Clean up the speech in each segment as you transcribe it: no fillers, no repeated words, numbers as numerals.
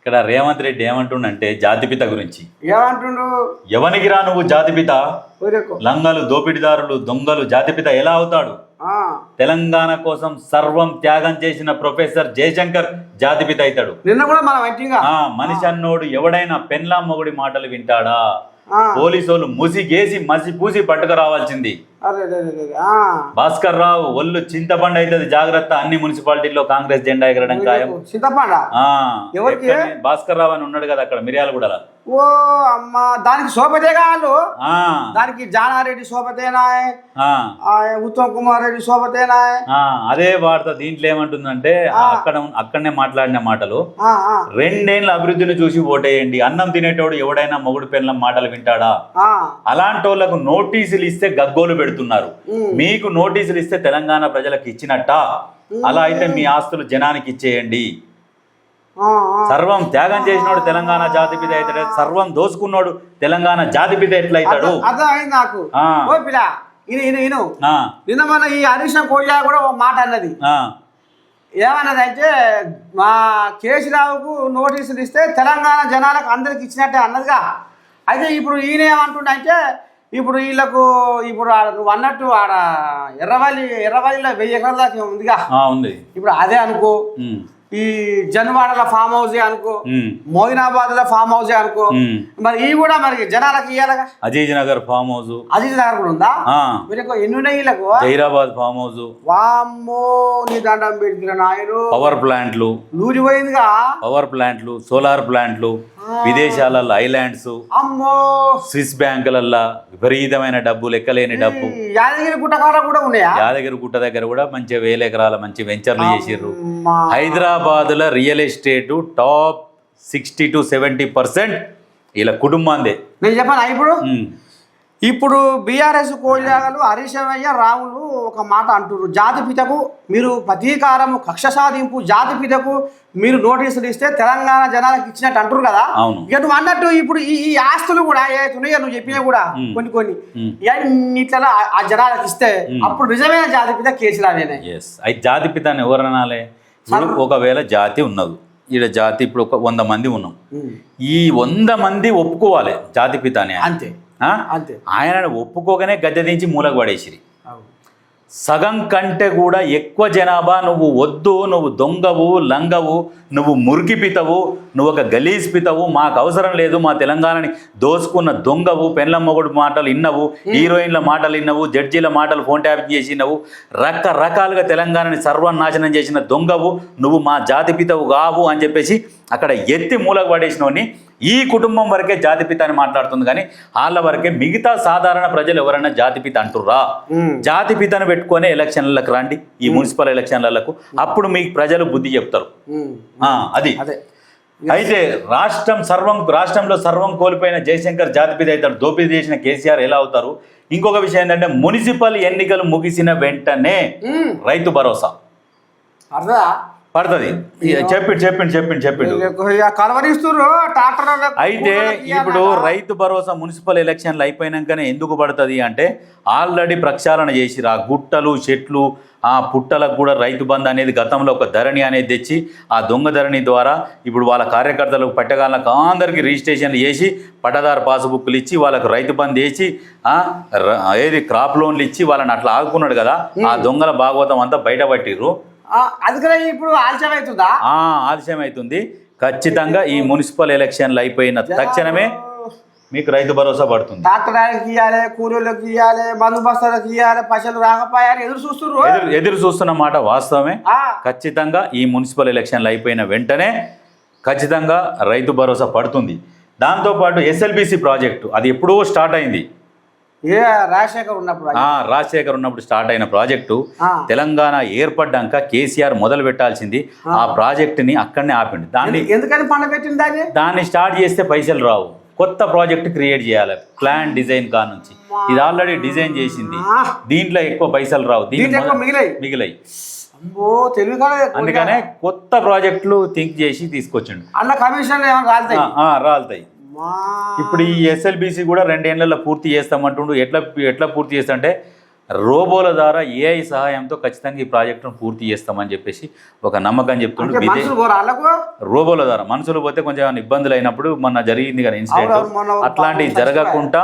ఇక్కడ రేవంత్ రెడ్డి ఏమంటుండంటే జాతిపిత గురించి ఏమంటుండు? ఎవనికిరా నువ్వు జాతిపిత? ఊరేకో. లంగలు, దోపిడిదారులు, దొంగలు జాతిపిత ఎలా అవుతాడు? ఆ, తెలంగాణ కోసం సర్వం త్యాగం చేసిన ప్రొఫెసర్ జయశంకర్ జాతిపిత అవుతాడు. నిన్న కూడా మనం వెంటిగా మనిషి అన్నోడు ఎవడైనా పెన్లాం మొగుడి మాటలు వింటాడా? ఆ. పోలీసోళ్ళు ముసిగేసి మసి పూసి పట్టుకురావాల్సింది. అరే అరే అరే అరే. ఆ. భాస్కర్ రావు ఒళ్ళు చింతపండు అవుతుంది, జాగ్రత్త. అన్ని మున్సిపాలిటీల్లో కాంగ్రెస్ జెండా ఎగరడం ఖాయం. చింతపండ ఆ, ఎవరికి? ఎక్కడనే భాస్కర్ రావు అని ఉన్నాడు కదా అక్కడ మిర్యాలగూడలో. ఓ అమ్మ, దానికి శోభతేగా వాళ్ళు. ఆ, దానికి జానారెడ్డి శోభతేనా, ఆ, ఉత్తమ్ కుమార్ రెడ్డి శోభతేనా. ఆ, అదే వార్త. దీంట్లో ఏమంటుందంటే అక్కడనే మాట్లాడిన మాటలు, ఆ, ఆ, 2 ఏళ్ళ అభివృద్ధిని చూసి ఓటేయండి. అన్నం తినేటోడు ఎవడైనా మొగుడు పెళ్ళం మాటలు వింటాడా? ఆ. అలాంటి వాళ్ళకు నోటీసులు ఇస్తే గగ్గోలు పెడుతున్నారు. మీకు నోటీసులు ఇస్తే తెలంగాణ ప్రజలకు ఇచ్చినట్ట? అలా అయితే మీ ఆస్తులు జనానికి ఇచ్చేయండి. సర్వం త్యాగం చేసినోడు తెలంగాణ జాతిపిత అవుతాడు, సర్వం దోసుకున్నాడు తెలంగాణ జాతిపిత ఎట్లయితాడు? అర్థం అయింది నాకు. ఆ. ఓ పిల్ల, ఇను ఆ, నిన్న మన ఈ హరీష్ కోయ్యా కూడా ఒక మాట అన్నది. ఆ, ఏమన్నది అంటే, మా కేసీరావుకు నోటీసులు ఇస్తే తెలంగాణ జనాలకు అందరికి ఇచ్చినట్టే అన్నదిగా. అయితే ఇప్పుడు ఈయన ఏమంటుండే, ఇప్పుడు వీళ్ళకు ఇప్పుడు నువ్వు అన్నట్టు ఆడ ఎర్రవల్లిలో 1000 ఎకరాల దాకా ఉందిగా. ఉంది. ఇప్పుడు అదే అనుకో, ఈ జన్వాడల ఫామ్ హౌస్ అనుకో, మోయినాబాద్ లో ఫామ్ హౌస్ అనుకో, మరి ఇవి కూడా మరి జనాలకు ఇయ్యాలగా. అజీజ్ నగర్ ఫామ్ హౌస్, అజీజ్ నగర్ కూడా ఉందా? మీరు ఎన్ని ఉన్నాయి వీళ్ళకు? Zaheerabad farm house. వామ్మో, నీ దండం పెడుతున్నా నాయను. పవర్ ప్లాంట్లు, లూరిపోయిందిగా. పవర్ ప్లాంట్లు, సోలార్ ప్లాంట్లు, విదేశాలలో ఐలాండ్స్, అమ్మో, స్విస్ బ్యాంకులల్లో విపరీతమైన డబ్బు, లెక్కలేని డబ్బు. యాదగిరి గుట్టకాడ కూడా ఉన్నాయా? యాదగిరి గుట్ట దగ్గర కూడా మంచి 1000 ఎకరాల మంచి వెంచర్లు చేసిర్రు. హైదరాబాద్ లో రియల్ ఎస్టేట్ టాప్ 60 to 70% ఇలా కుటుంబాందే. నేను చెప్పాను ఇప్పుడు బీఆర్ఎస్ కోళ్ళాగలు హరీశమయ్య రావులు ఒక మాట అంటున్నారు, జాతిపితకు మీరు ప్రతీకారము, కక్ష సాధింపు, జాతిపితకు మీరు నోటీసులు ఇస్తే తెలంగాణ జనాలకు ఇచ్చినట్టు అంటారు కదా. ఇక నువ్వు అన్నట్టు ఇప్పుడు ఈ ఆస్తులు కూడా ఏతున్నాయో నువ్వు చెప్పినా కూడా కొన్ని ఇట్లా ఆ జనాలకు ఇస్తే అప్పుడు నిజమైన జాతిపిత కేసీఆర్నే. అయితే జాతిపిత అని ఎవరు అనాలి? ఒకవేళ జాతి ఉన్నది, ఈడ జాతి ఇప్పుడు ఒక 100 మంది ఉన్నాం, ఈ 100 మంది ఒప్పుకోవాలి జాతిపిత అని. అంతే అంతే. ఆయన ఒప్పుకోగానే గద్దె దించి మూలకు పడేసిరి. సగం కంటే కూడా ఎక్కువ జనాభా నువ్వు వద్దు, నువ్వు దొంగవు, లంగవు, నువ్వు మురికి పితవు, నువ్వు ఒక గలీజ్ పితవు, మాకు అవసరం లేదు, మా తెలంగాణని దోసుకున్న దొంగవు, పెన్లం మొగుడు మాటలు విన్నవు, హీరోయిన్ల మాటలు విన్నవు, జడ్జీల మాటలు ఫోన్ ట్యాపింగ్ చేసినవు, రకరకాలుగా తెలంగాణని సర్వనాశనం చేసిన దొంగవు, నువ్వు మా జాతిపితవు కావు అని చెప్పేసి అక్కడ ఎత్తి మూలకు పడేసినవని ఈ కుటుంబం వరకే జాతిపిత అని మాట్లాడుతుంది. కానీ వాళ్ళ వరకే మిగతా సాధారణ ప్రజలు ఎవరైనా జాతిపిత అంటుర్రా? జాతిపితను పెట్టుకొని ఎలక్షన్లకు రండి, ఈ మున్సిపల్ ఎలక్షన్లకు, అప్పుడు మీకు ప్రజలు బుద్ధి చెప్తారు. అది అయితే రాష్ట్రంలో సర్వం కోల్పోయిన జయశంకర్ జాతిపిత అవుతాడు, దోపిడీ చేసిన కేసీఆర్ ఎలా అవుతారు? ఇంకొక విషయం ఏంటంటే, మున్సిపల్ ఎన్నికలు ముగిసిన వెంటనే రైతు భరోసా పడుతుంది. చెప్పిండు. అయితే ఇప్పుడు రైతు భరోసా మున్సిపల్ ఎలక్షన్లు అయిపోయినాకనే ఎందుకు పడుతుంది అంటే, ఆల్రెడీ ప్రక్షాళన చేసిరు. ఆ గుట్టలు, చెట్లు, ఆ పుట్టలకు కూడా రైతు బంధు అనేది గతంలో ఒక ధరణి అనేది తెచ్చి, ఆ దొంగ ధరణి ద్వారా ఇప్పుడు వాళ్ళ కార్యకర్తలకు, పట్టగాళ్ళకు అందరికీ రిజిస్ట్రేషన్లు చేసి, పట్టదారు పాస్బుక్లు ఇచ్చి, వాళ్ళకు రైతు బంధు వేసి, క్రాప్ లోన్లు ఇచ్చి వాళ్ళని అట్లా ఆగుకున్నాడు కదా. ఆ దొంగల భాగవతం అంతా బయటపట్టిర్రు. అందుకనే ఇప్పుడు ఆలస్యం అవుతుందా? ఆలస్యం అవుతుంది. ఖచ్చితంగా ఈ మున్సిపల్ ఎలక్షన్లు అయిపోయిన తక్షణమే మీకు రైతు భరోసా పడుతుంది. డాక్టర్కి ఇవ్వాలి, కూలీలకు ఇవ్వాలి, మందు బస్తాలకు ఇవ్వాలి, పైసలు రాకపోయారు ఎదురు చూస్తున్న మాట వాస్తవమే. ఖచ్చితంగా ఈ మున్సిపల్ ఎలక్షన్లు అయిపోయిన వెంటనే ఖచ్చితంగా రైతు భరోసా పడుతుంది. దాంతోపాటు SLBC ప్రాజెక్టు అది ఎప్పుడో స్టార్ట్ అయింది. రాజశేఖర్ ఉన్నప్పుడు స్టార్ట్ అయిన ప్రాజెక్టు తెలంగాణ ఏర్పడ్డాక కేసీఆర్ మొదలు పెట్టాల్సింది. ఆ ప్రాజెక్టుని అక్కడనే ఆపిండు. దాన్ని స్టార్ట్ చేస్తే పైసలు రావు, కొత్త ప్రాజెక్ట్ క్రియేట్ చేయాలి ప్లాన్ డిజైన్ నుంచి. ఇది ఆల్రెడీ డిజైన్ చేసింది, దీంట్లో ఎక్కువ పైసలు రావు, మిగిలాయి. అందుకనే కొత్త ప్రాజెక్టులు థింక్ చేసి తీసుకొచ్చిండు. రాలుతాయి. ఇప్పుడు ఈ SLBC కూడా 2 ఏళ్లలో పూర్తి చేస్తామంటుండు. ఎట్లా పూర్తి చేస్తా అంటే, రోబోల ద్వారా ఏఐ సహాయంతో ఖచ్చితంగా ఈ ప్రాజెక్టును పూర్తి చేస్తామని చెప్పేసి ఒక నమ్మకం చెప్తుండ్రు. అంటే మనుషులు పోరా వాళ్ళకు? రోబోల ద్వారా మనుషులు పోతే కొంచెం ఏమైనా ఇబ్బందులు అయినప్పుడు మొన్న జరిగింది కదా ఇన్సిడెంట్, అవును, మొన్న అట్లాంటివి జరగకుండా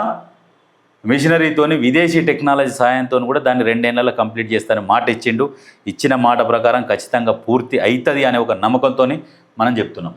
మిషనరీతోని విదేశీ టెక్నాలజీ సహాయంతో కూడా దాన్ని 2 ఏళ్లలో కంప్లీట్ చేస్తారని మాట ఇచ్చిండు. ఇచ్చిన మాట ప్రకారం ఖచ్చితంగా పూర్తి అవుతుంది అనే ఒక నమ్మకంతో మనం చెప్తున్నాం.